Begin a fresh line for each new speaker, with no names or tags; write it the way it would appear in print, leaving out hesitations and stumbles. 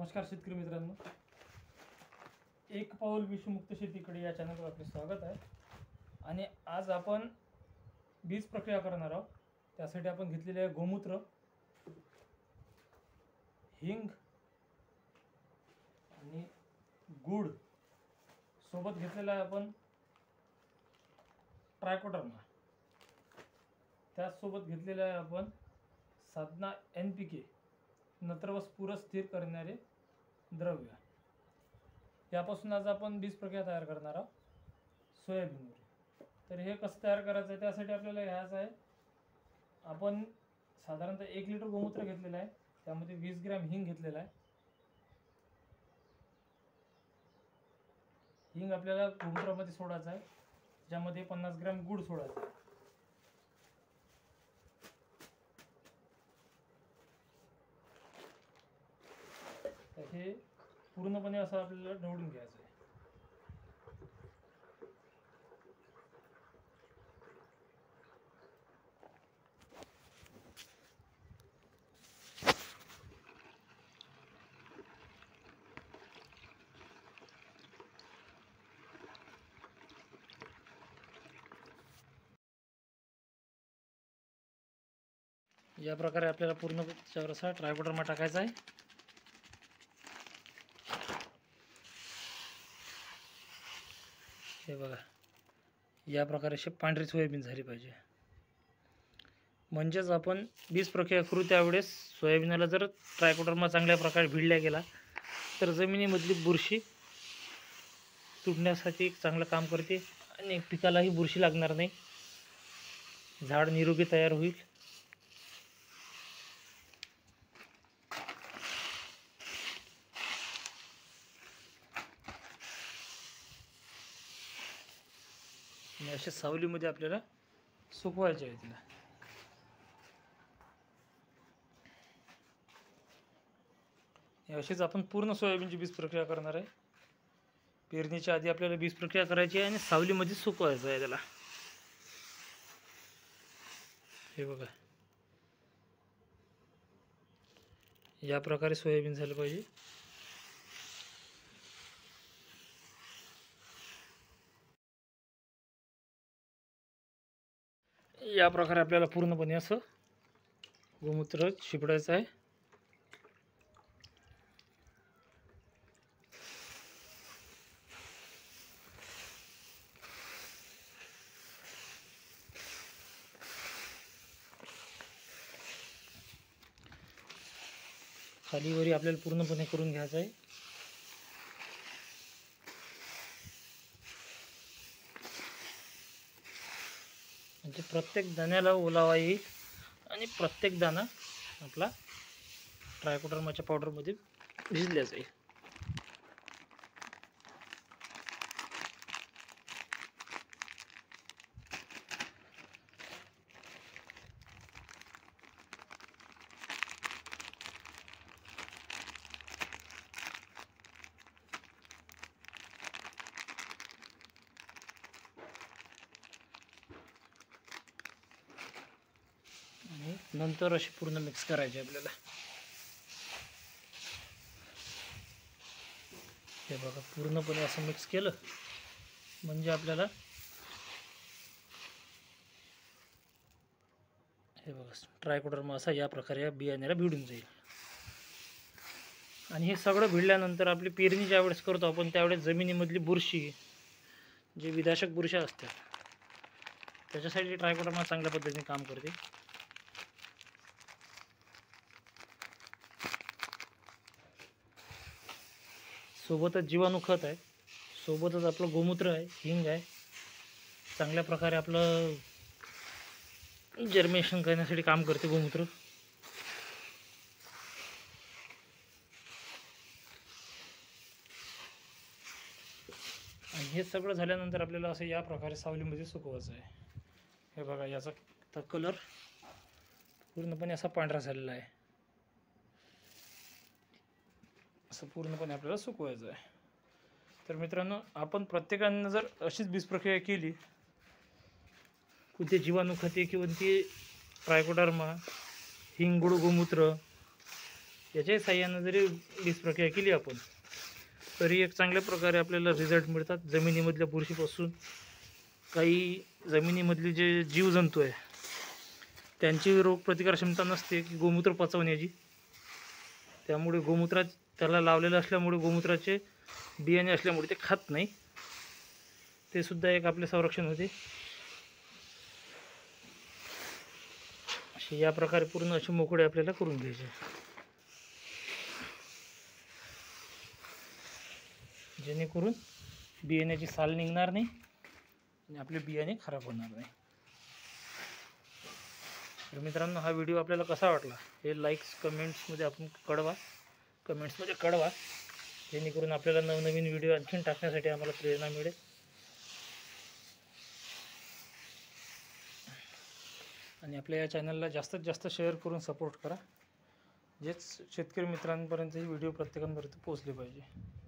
नमस्कार शेतकरी मित्रांनो, एक पाऊल विषमुक्त शेतीकडे या चॅनलवर आपले स्वागत आहे। आणि आज आपण बीज प्रक्रिया करणार आहोत। त्यासाठी आपण घेतलेले आहे गोमूत्र, हिंग आणि गुड, सोबत घेतलेला आहे आपण ट्रायकोडर्मा, त्याचसोबत घेतलेला आहे आपण साधना NPK, नत्र व स्फुर स्थिर करणारे द्रव्य। यापासून आज आपण बीज प्रक्रिया तयार करणार आहोत सोयाबीनवर। तर हे कसं तयार करायचं आहे त्यासाठी आपल्याला घ्यायचं आहे, आपण साधारणतः 1 लिटर गोमूत्र घेतलेलं आहे, त्यामध्ये 20 ग्रॅम हिंग घेतलेला आहे। हिंग आपल्याला गोमूत्रामध्ये सोडायचं आहे, ज्यामध्ये 50 ग्रॅम गुड सोडायचा आहे। हे पूर्णपणे असं आपल्याला ढवळून घ्यायचं आहे। या प्रकारे आपल्याला पूर्ण त्याच्यावर असा ट्रायकोडर्मा टाकायचा आहे। हे बघा, या प्रकारे अशी पांढरी सोयाबीन झाली पाहिजे। म्हणजेच आपण बीज प्रक्रिया करू त्यावेळेस सोयाबीनला जर ट्रायकोडर्मा चांगल्या प्रकारे भिडल्या गेला तर जमिनीमधली बुरशी तुडण्यासाठी चांगलं काम करते आणि पिकालाही बुरशी लागणार नाही, झाड निरोगी तयार होईल। आणि अशा सावलीमध्ये आपल्याला सुकवायचे आहे तिला। अशीच आपण पूर्ण सोयाबीनची बीज प्रक्रिया करणार आहे। पेरणीच्या आधी आपल्याला बीज प्रक्रिया करायची आहे आणि सावलीमध्ये सुकवायचं आहे त्याला। हे बघा, या प्रकारे सोयाबीन झालं पाहिजे। या प्रकारे आपल्याला पूर्णपणे असं गोमूत्र शिपडायचं आहे। खालीवरी आपल्याला पूर्णपणे करून घ्यायचं आहे। म्हणजे प्रत्येक दाण्याला ओलावा येईल आणि प्रत्येक दाणा आपला ट्रायकोडर्माच्या पावडरमध्ये भिजला जाईल। आणि नंतर अशी पूर्ण मिक्स करायची आपल्याला। हे बघा, पूर्णपणे असं मिक्स केलं म्हणजे आपल्याला हे बघा ट्रायकोडर्मा असा या प्रकारे या बियाण्याला भिडून जाईल। आणि हे सगळं भिडल्यानंतर आपली पेरणी ज्यावेळेस करतो आपण त्यावेळेस जमिनीमधली बुरशी, जे विनाशक बुरशी असतात, त्याच्यासाठी ट्रायकोडर्मा चांगल्या पद्धतीने काम करते। सोबतच जीवाणू खत आहे, सोबतच आपलं गोमूत्र आहे, हिंग आहे, चांगल्या प्रकारे आपलं जर्मिनेशन करण्यासाठी काम करते गोमूत्र। आणि हे सगळं झाल्यानंतर आपल्याला असं या प्रकारे सावलीमध्ये सुकवायचं आहे। हे बघा, याचा कलर पूर्णपणे असा पांढरा झालेला आहे। असं पूर्णपणे आपल्याला सुकवायचं आहे। तर मित्रांनो, आपण प्रत्येकाने जर अशीच बीज प्रक्रिया केली, कोणते जीवाणू खते किंवा ते ट्रायकोडर्मा, हिंग, गुड, गोमूत्र याच्याही साह्यानं जरी बीज प्रक्रिया केली आपण तरी एक चांगल्या प्रकारे आपल्याला रिझल्ट मिळतात. जमिनीमधल्या बुरशीपासून काही जमिनीमधली जे जीवजंतू आहे त्यांची रोगप्रतिकारक्षमता नसते की गोमूत्र पचवण्याची, त्यामुळे गोमूत्रात त्याला लावलेलं असल्यामुळे गोमूत्राचे बियाणे असल्यामुळे ते खात नाही, ते सुद्धा एक आपले संरक्षण होते. असे या प्रकारे पूर्ण असे मोकळे आपल्याला करून घ्यायचे, जेणेकरून बियाण्याची साल निघणार नाही आणि आपले बियाणे खराब होणार नाही. तर मित्रांनो, हा व्हिडिओ आपल्याला कसा वाटला हे लाईक्स कमेंट्समध्ये आपण कमेंट्समध्ये कळवा, जेणेकरून आपल्याला नवनवीन व्हिडिओ आणखीन टाकण्यासाठी आम्हाला प्रेरणा मिळेल. आणि आपल्या या चॅनलला जास्तीत जास्त शेअर करून सपोर्ट करा, जेच शेतकरी मित्रांपर्यंत ही व्हिडिओ प्रत्येकापर्यंत पोहोचले पाहिजे.